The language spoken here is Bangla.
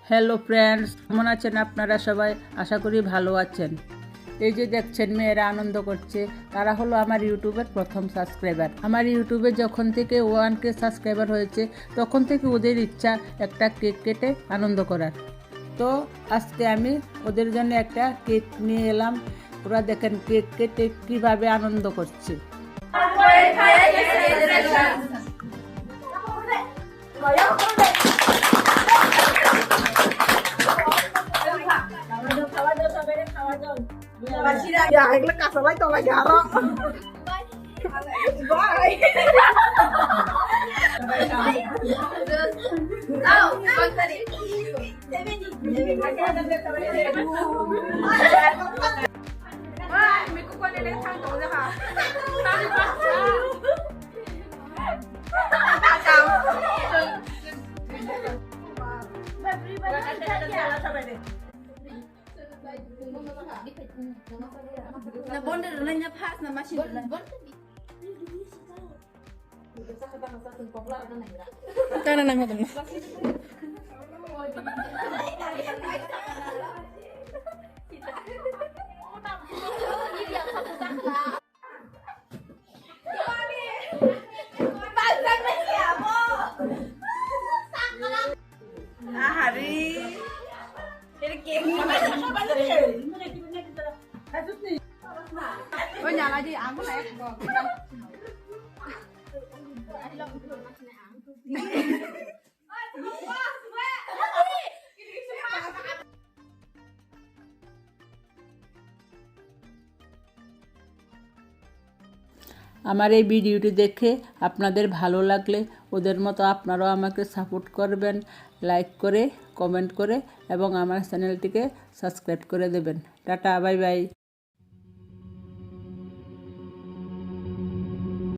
হ্যালো ফ্রেন্ডস, কেমন আছেন আপনারা সবাই? আশা করি ভালো আছেন। এই যে দেখছেন মেয়েরা আনন্দ করছে, তারা হলো আমার ইউটিউবের প্রথম সাবস্ক্রাইবার। আমার ইউটিউবে যখন থেকে 1K সাবস্ক্রাইবার হয়েছে তখন থেকে ওদের ইচ্ছা একটা কেক কেটে আনন্দ করার। তো আজকে আমি ওদের জন্য একটা কেক নিয়ে এলাম। ওরা দেখেন কেক কেটে কীভাবে আনন্দ করছে। Ya, egle kasalay to lagi aro. Bye. Oh, tadi. Wah, mi ko ko nila thang to na ka. Tadi pa. Chào. Na bonda na nya pass na machine. Kana nang mo. Hari. Jadi game. Oh nyala di aku lah ya. আমার এই ভিডিওটি দেখে আপনাদের ভালো লাগলে ওদের মতো আপনারাও আমাকে সাপোর্ট করবেন, লাইক করে, কমেন্ট করে এবং আমার চ্যানেলটিকে সাবস্ক্রাইব করে দেবেন। Tata, bye bye.